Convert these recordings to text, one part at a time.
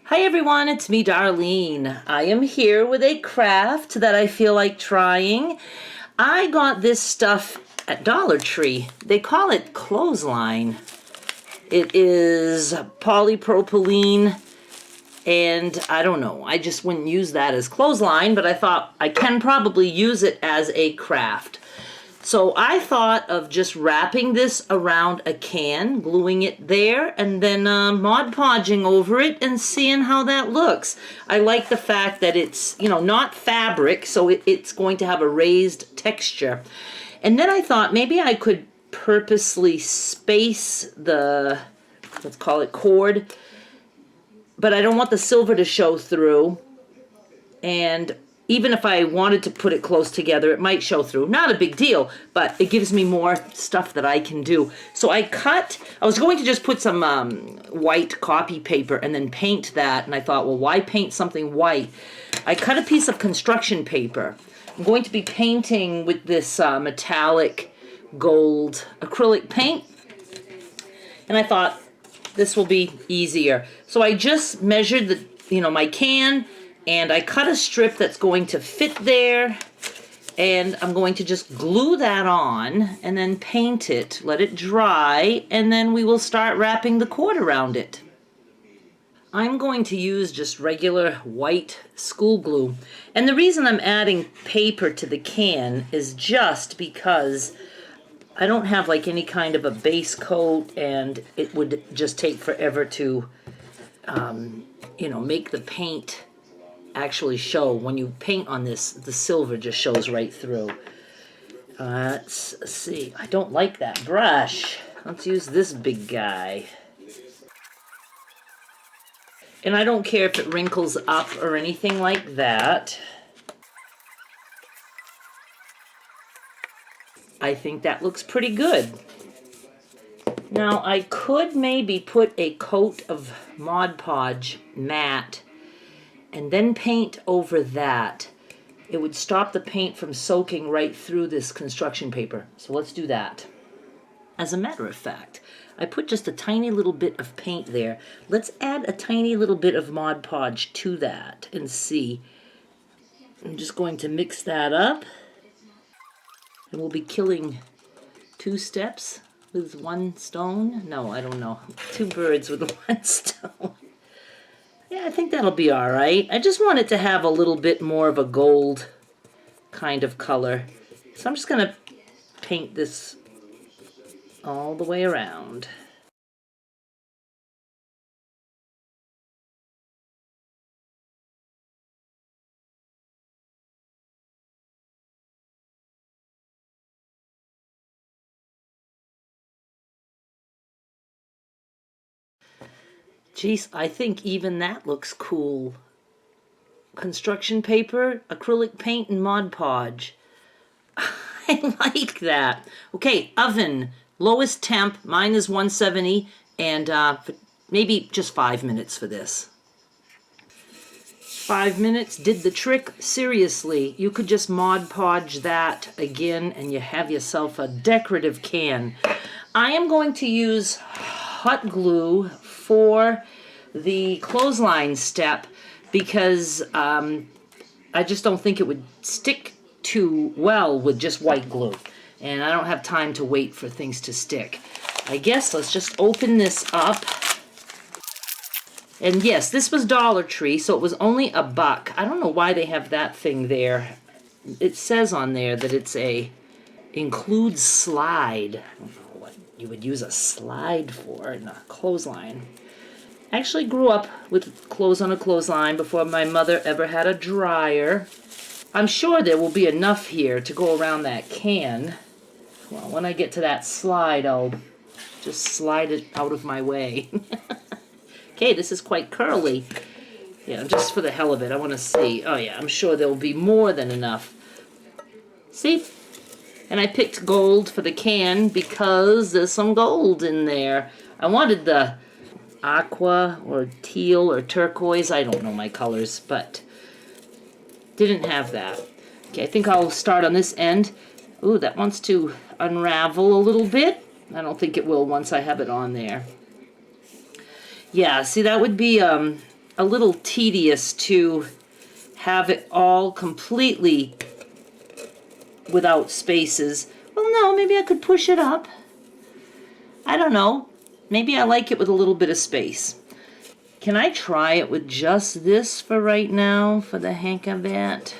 Hi everyone, it's me, Darlene. I am here with a craft that I feel like trying. I got this stuff at Dollar Tree. They call it Clothesline. It is polypropylene, and I don't know, I just wouldn't use that as clothesline, but I thought I can probably use it as a craft. So I thought of just wrapping this around a can, gluing it there, and then Mod Podging over it and seeing how that looks. I like the fact that it's, not fabric, so it's going to have a raised texture. And then I thought maybe I could purposely space the, let's call it cord, but I don't want the silver to show through. And even if I wanted to put it close together, it might show through. Not a big deal, but it gives me more stuff that I can do. So I was going to just put some white copy paper and then paint that, and I thought, well, why paint something white? I cut a piece of construction paper. I'm going to be painting with this metallic gold acrylic paint, and I thought this will be easier. So I just measured my can, and I cut a strip that's going to fit there, and I'm going to just glue that on and then paint it, let it dry, and then we will start wrapping the cord around it. I'm going to use just regular white school glue. And the reason I'm adding paper to the can is just because I don't have like any kind of a base coat, and it would just take forever to, make the paint actually show. When you paint on this, the silver just shows right through. Let's see. I don't like that brush. Let's use this big guy. And I don't care if it wrinkles up or anything like that. I think that looks pretty good. Now I could maybe put a coat of Mod Podge matte and then paint over that. It would stop the paint from soaking right through this construction paper. So let's do that. As a matter of fact, I put just a tiny little bit of paint there. Let's add a tiny little bit of Mod Podge to that and see. I'm just going to mix that up. And we'll be killing 2 steps with 1 stone. No, I don't know. 2 birds with 1 stone. Yeah, I think that'll be all right. I just want it to have a little bit more of a gold kind of color. So I'm just going to paint this all the way around. Geez, I think even that looks cool. Construction paper, acrylic paint, and Mod Podge. I like that. Okay, oven. Lowest temp, mine is 170, and maybe just 5 minutes for this. 5 minutes did the trick. Seriously, you could just Mod Podge that again, and you have yourself a decorative can. I am going to use hot glue for the clothesline step because I just don't think it would stick too well with just white glue, and I don't have time to wait for things to stick. I guess let's just open this up. And yes, this was Dollar Tree, so it was only $1. I don't know why they have that thing there. It says on there that it's includes slide. I don't know what you would use a slide for in a clothesline. I actually grew up with clothes on a clothesline before my mother ever had a dryer. I'm sure there will be enough here to go around that can. Well, when I get to that slide, I'll just slide it out of my way. Okay, this is quite curly. Yeah, just for the hell of it, I want to see. Oh yeah, I'm sure there will be more than enough. See? And I picked gold for the can because there's some gold in there. I wanted the aqua or teal or turquoise. I don't know my colors, but didn't have that. Okay, I think I'll start on this end. Ooh, that wants to unravel a little bit. I don't think it will once I have it on there. Yeah, see, that would be a little tedious to have it all completely without spaces. Well, no, maybe I could push it up. I don't know. Maybe I like it with a little bit of space. Can I try it with just this for right now, for the hank of it?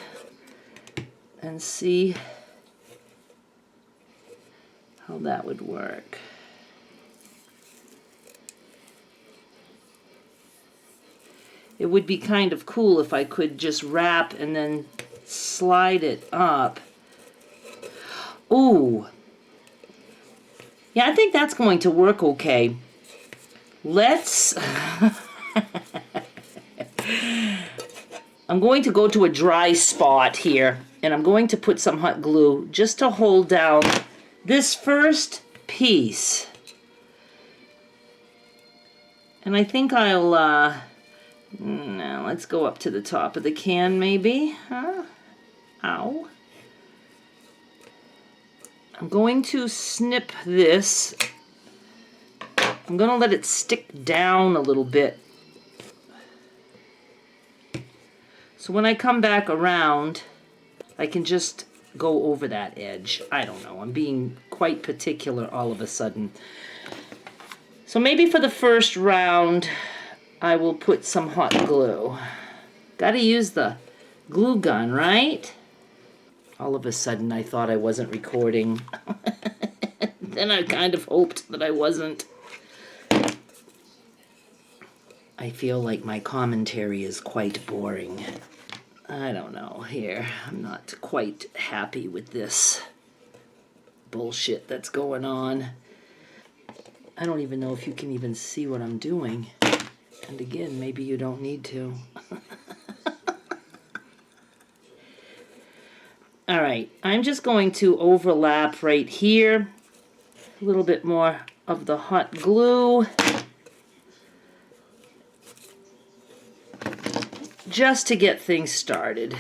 And see how that would work. It would be kind of cool if I could just wrap and then slide it up. Ooh. Yeah, I think that's going to work okay. Let's... I'm going to go to a dry spot here, and I'm going to put some hot glue just to hold down this first piece. And I think I'll, now let's go up to the top of the can maybe, huh? Ow. I'm going to snip this. I'm going to let it stick down a little bit. So when I come back around, I can just go over that edge. I don't know. I'm being quite particular all of a sudden. So maybe for the first round, I will put some hot glue. Gotta use the glue gun, right? All of a sudden, I thought I wasn't recording. Then I kind of hoped that I wasn't. I feel like my commentary is quite boring. I don't know here. I'm not quite happy with this bullshit that's going on. I don't even know if you can even see what I'm doing. And again, maybe you don't need to. All right, I'm just going to overlap right here. A little bit more of the hot glue. Just to get things started.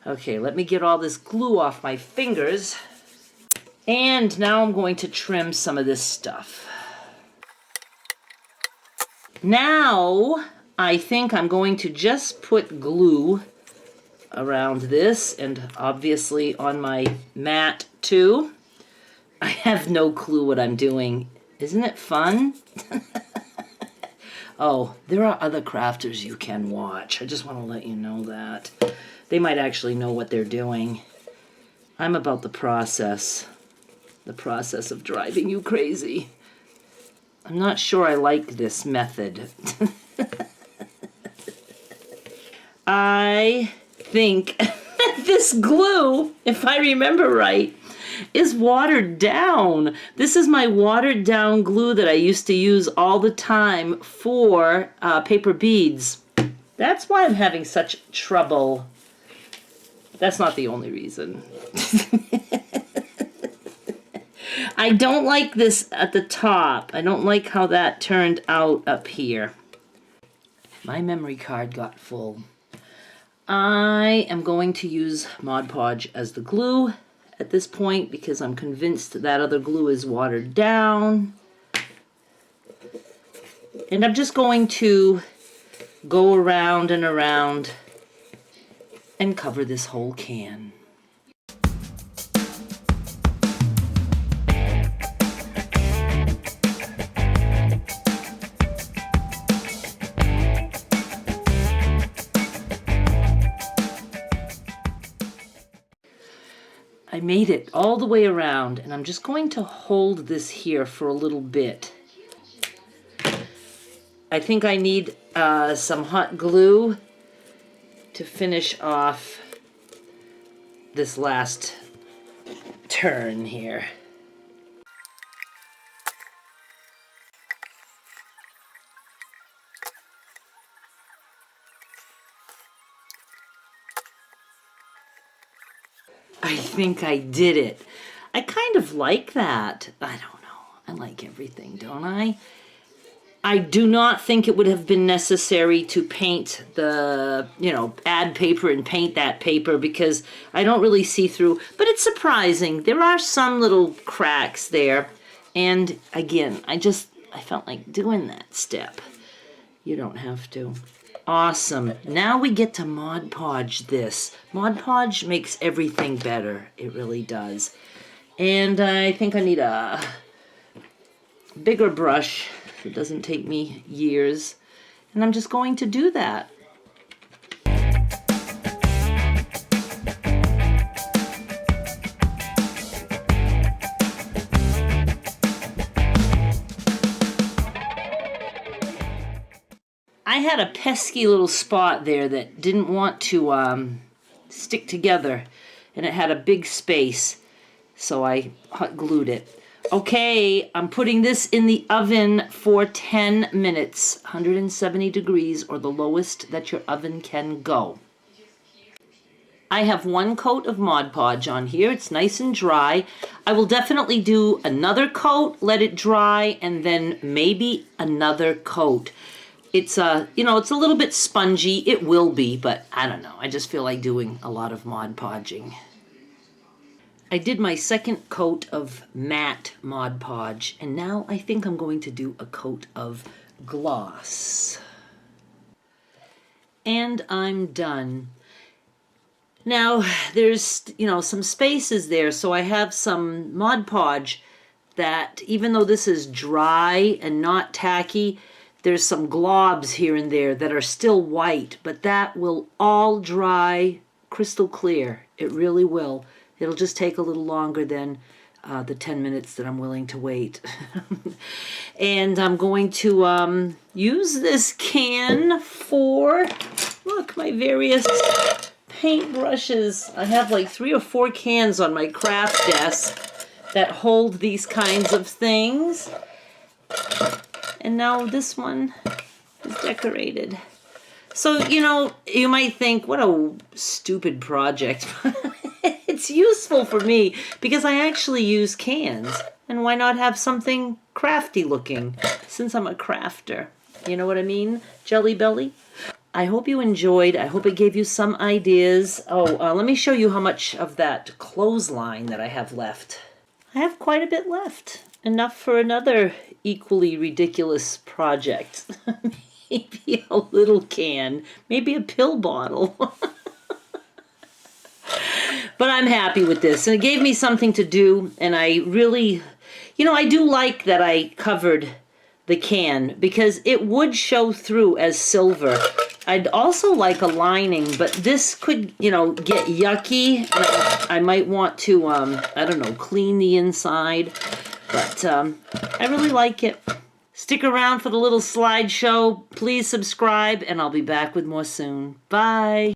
Okay, let me get all this glue off my fingers. And now I'm going to trim some of this stuff. Now, I think I'm going to just put glue around this, and obviously on my mat too. I have no clue what I'm doing. Isn't it fun? Oh, there are other crafters you can watch. I just want to let you know that. They might actually know what they're doing. I'm about the process of driving you crazy. I'm not sure I like this method. I think this glue, if I remember right, is watered down. This is my watered down glue that I used to use all the time for paper beads. That's why I'm having such trouble. That's not the only reason. I don't like this at the top. I don't like how that turned out up here. My memory card got full. I am going to use Mod Podge as the glue at this point because I'm convinced that other glue is watered down. And I'm just going to go around and around and cover this whole can. I made it all the way around, and I'm just going to hold this here for a little bit. I think I need some hot glue to finish off this last turn here. I think I did it. I kind of like that. I don't know. I like everything, don't I? I do not think it would have been necessary to paint the, add paper and paint that paper because I don't really see through. But it's surprising. There are some little cracks there. And again, I felt like doing that step. You don't have to. Awesome. Now we get to Mod Podge this. Mod Podge makes everything better. It really does. And I think I need a bigger brush. It doesn't take me years. And I'm just going to do that. I had a pesky little spot there that didn't want to stick together, and it had a big space, so I hot glued it. Okay, I'm putting this in the oven for 10 minutes, 170 degrees, or the lowest that your oven can go. I have one coat of Mod Podge on here. It's nice and dry. I will definitely do another coat, let it dry, and then maybe another coat. It's it's a little bit spongy. It will be, but I don't know. I just feel like doing a lot of Mod Podging. I did my second coat of matte Mod Podge, and now I think I'm going to do a coat of gloss. And I'm done. Now, there's, some spaces there, so I have some Mod Podge that, even though this is dry and not tacky, there's some globs here and there that are still white, but that will all dry crystal clear. It really will. It'll just take a little longer than the 10 minutes that I'm willing to wait. And I'm going to use this can for, look, my various paint brushes. I have like 3 or 4 cans on my craft desk that hold these kinds of things. And now this one is decorated. So, you might think, what a stupid project. It's useful for me because I actually use cans. And why not have something crafty looking since I'm a crafter? You know what I mean? Jelly Belly? I hope you enjoyed. I hope it gave you some ideas. Let me show you how much of that clothesline that I have left. I have quite a bit left. Enough for another equally ridiculous project. Maybe a little can. Maybe a pill bottle. But I'm happy with this. And it gave me something to do. And I really, I do like that I covered the can because it would show through as silver. I'd also like a lining, but this could, get yucky. I might want to, clean the inside. But I really like it. Stick around for the little slideshow. Please subscribe, and I'll be back with more soon. Bye.